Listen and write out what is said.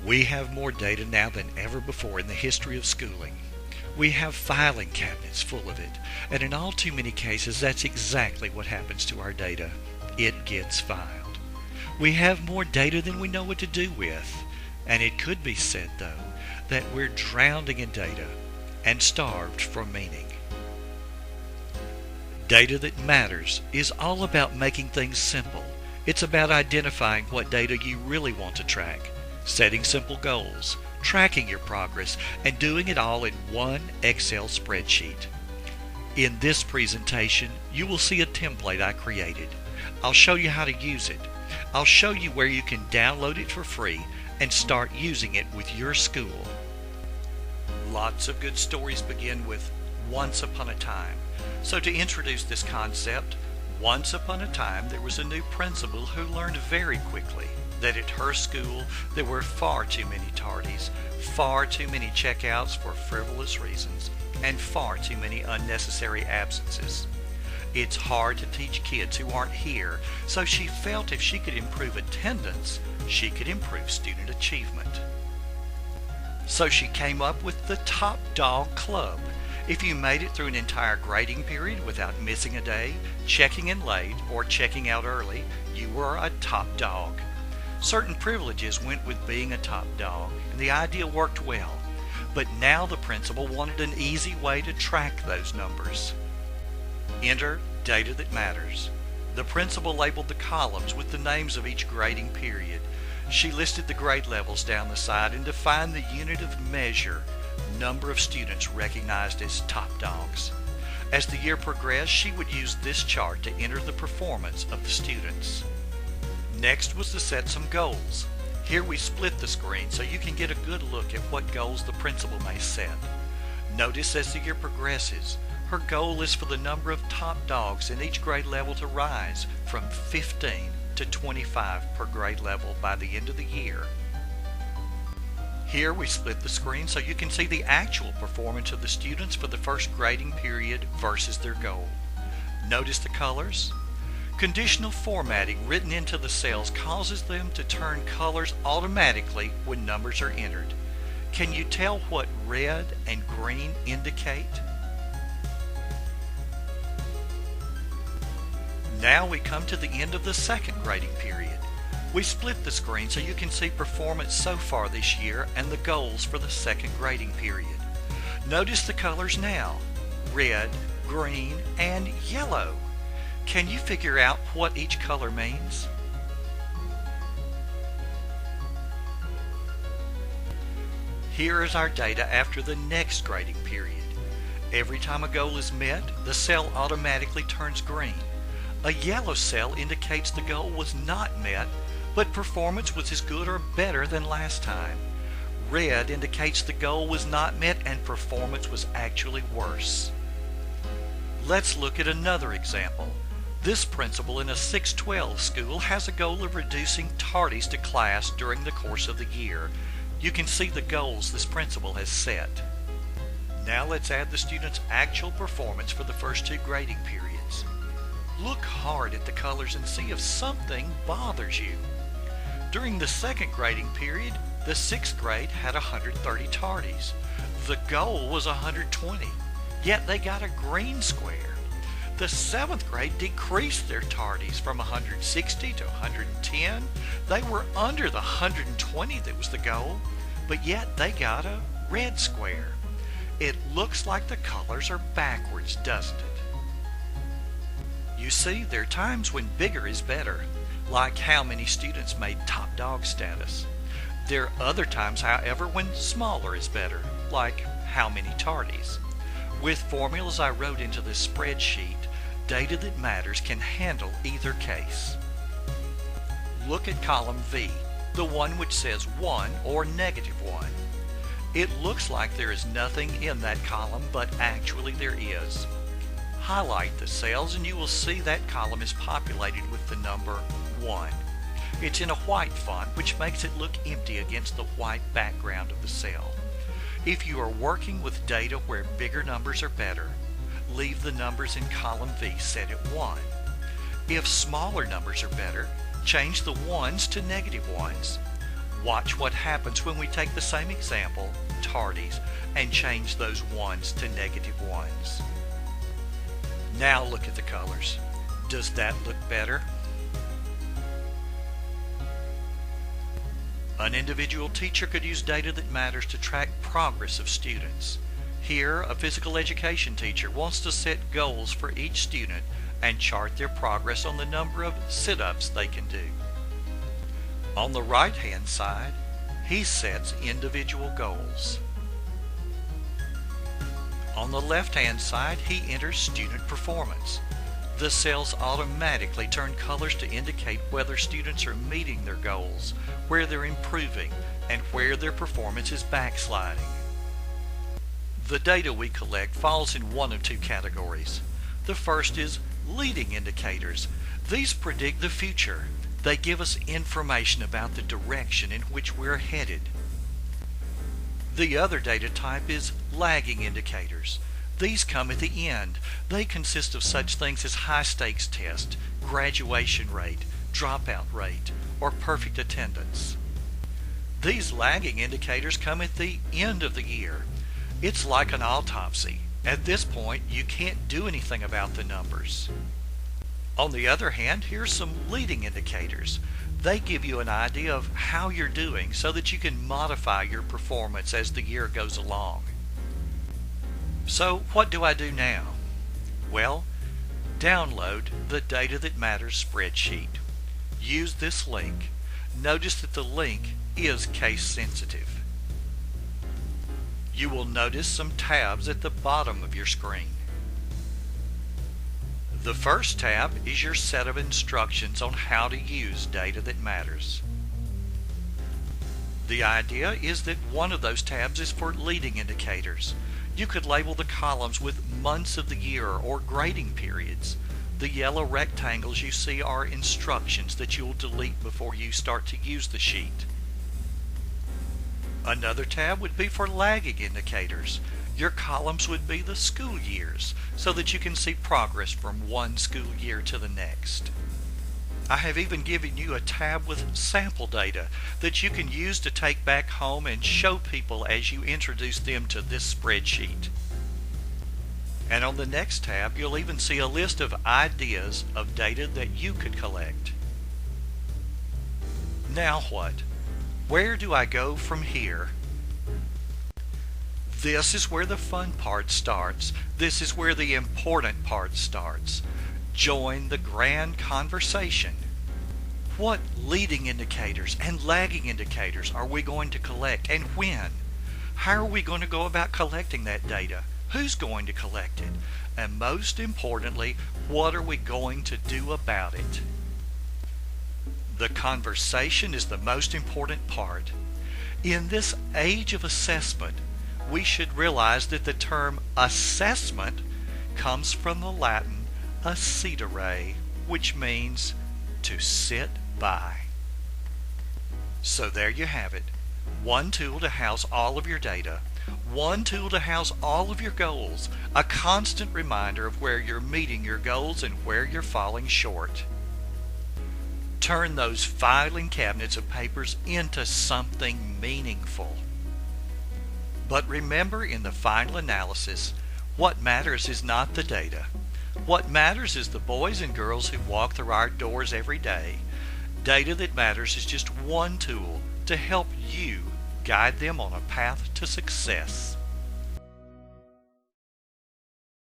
We have more data now than ever before in the history of schooling. We have filing cabinets full of it, and in all too many cases that's exactly what happens to our data. It gets filed. We have more data than we know what to do with, and it could be said, though, that we're drowning in data and starved for meaning. Data that matters is all about making things simple. It's about identifying what data you really want to track, setting simple goals, tracking your progress, and doing it all in one Excel spreadsheet. In this presentation, you will see a template I created. I'll show you how to use it. I'll show you where you can download it for free and start using it with your school. Lots of good stories begin with once upon a time. So to introduce this concept, once upon a time there was a new principal who learned very quickly that at her school there were far too many tardies, far too many checkouts for frivolous reasons, and far too many unnecessary absences. It's hard to teach kids who aren't here, so she felt if she could improve attendance, she could improve student achievement. So she came up with the Top Dog Club. If you made it through an entire grading period without missing a day, checking in late, or checking out early, you were a top dog. Certain privileges went with being a top dog, and the idea worked well. But now the principal wanted an easy way to track those numbers. Enter data that matters. The principal labeled the columns with the names of each grading period. She listed the grade levels down the side and defined the unit of measure, number of students recognized as top dogs. As the year progressed, she would use this chart to enter the performance of the students. Next was to set some goals. Here we split the screen so you can get a good look at what goals the principal may set. Notice as the year progresses, her goal is for the number of top dogs in each grade level to rise from 15 to 25 per grade level by the end of the year. Here we split the screen so you can see the actual performance of the students for the first grading period versus their goal. Notice the colors? Conditional formatting written into the cells causes them to turn colors automatically when numbers are entered. Can you tell what red and green indicate? Now we come to the end of the second grading period. We split the screen so you can see performance so far this year and the goals for the second grading period. Notice the colors now: red, green, and yellow. Can you figure out what each color means? Here is our data after the next grading period. Every time a goal is met, the cell automatically turns green. A yellow cell indicates the goal was not met, but performance was as good or better than last time. Red indicates the goal was not met and performance was actually worse. Let's look at another example. This principal in a 612 school has a goal of reducing tardies to class during the course of the year. You can see the goals this principal has set. Now let's add the students' actual performance for the first two grading periods. Look hard at the colors and see if something bothers you. During the second grading period, the 6th grade had 130 tardies. The goal was 120, yet they got a green square. The 7th grade decreased their tardies from 160 to 110. They were under the 120 that was the goal, but yet they got a red square. It looks like the colors are backwards, doesn't it? You see, there are times when bigger is better, like how many students made top dog status. There are other times, however, when smaller is better, like how many tardies. With formulas I wrote into this spreadsheet, data that matters can handle either case. Look at column V, the one which says 1 or -1. It looks like there is nothing in that column, but actually there is. Highlight the cells and you will see that column is populated with the number 1. It's in a white font, which makes it look empty against the white background of the cell. If you are working with data where bigger numbers are better, leave the numbers in column V set at 1. If smaller numbers are better, change the 1s to -1s. Watch what happens when we take the same example, tardies, and change those ones to negative ones. Now look at the colors. Does that look better? An individual teacher could use data that matters to track progress of students. Here, a physical education teacher wants to set goals for each student and chart their progress on the number of sit-ups they can do. On the right-hand side, he sets individual goals. On the left-hand side, he enters student performance. The cells automatically turn colors to indicate whether students are meeting their goals, where they're improving, and where their performance is backsliding. The data we collect falls in one of two categories. The first is leading indicators. These predict the future. They give us information about the direction in which we're headed. The other data type is lagging indicators. These come at the end. They consist of such things as high-stakes test, graduation rate, dropout rate, or perfect attendance. These lagging indicators come at the end of the year. It's like an autopsy. At this point, you can't do anything about the numbers. On the other hand, here's some leading indicators. They give you an idea of how you're doing so that you can modify your performance as the year goes along. So what do I do now? Well, download the Data That Matters spreadsheet. Use this link. Notice that the link is case sensitive. You will notice some tabs at the bottom of your screen. The first tab is your set of instructions on how to use Data That Matters. The idea is that one of those tabs is for leading indicators. You could label the columns with months of the year or grading periods. The yellow rectangles you see are instructions that you'll delete before you start to use the sheet. Another tab would be for lagging indicators. Your columns would be the school years, so that you can see progress from one school year to the next. I have even given you a tab with sample data that you can use to take back home and show people as you introduce them to this spreadsheet. And on the next tab, you'll even see a list of ideas of data that you could collect. Now what? Where do I go from here? This is where the fun part starts. This is where the important part starts. Join the grand conversation. What leading indicators and lagging indicators are we going to collect, and when? How are we going to go about collecting that data? Who's going to collect it? And most importantly, what are we going to do about it? The conversation is the most important part. In this age of assessment, we should realize that the term assessment comes from the Latin assidere, which means to sit by. So there you have it. One tool to house all of your data, one tool to house all of your goals, a constant reminder of where you're meeting your goals and where you're falling short. Turn those filing cabinets of papers into something meaningful. But remember, in the final analysis, what matters is not the data. What matters is the boys and girls who walk through our doors every day. Data That Matters is just one tool to help you guide them on a path to success.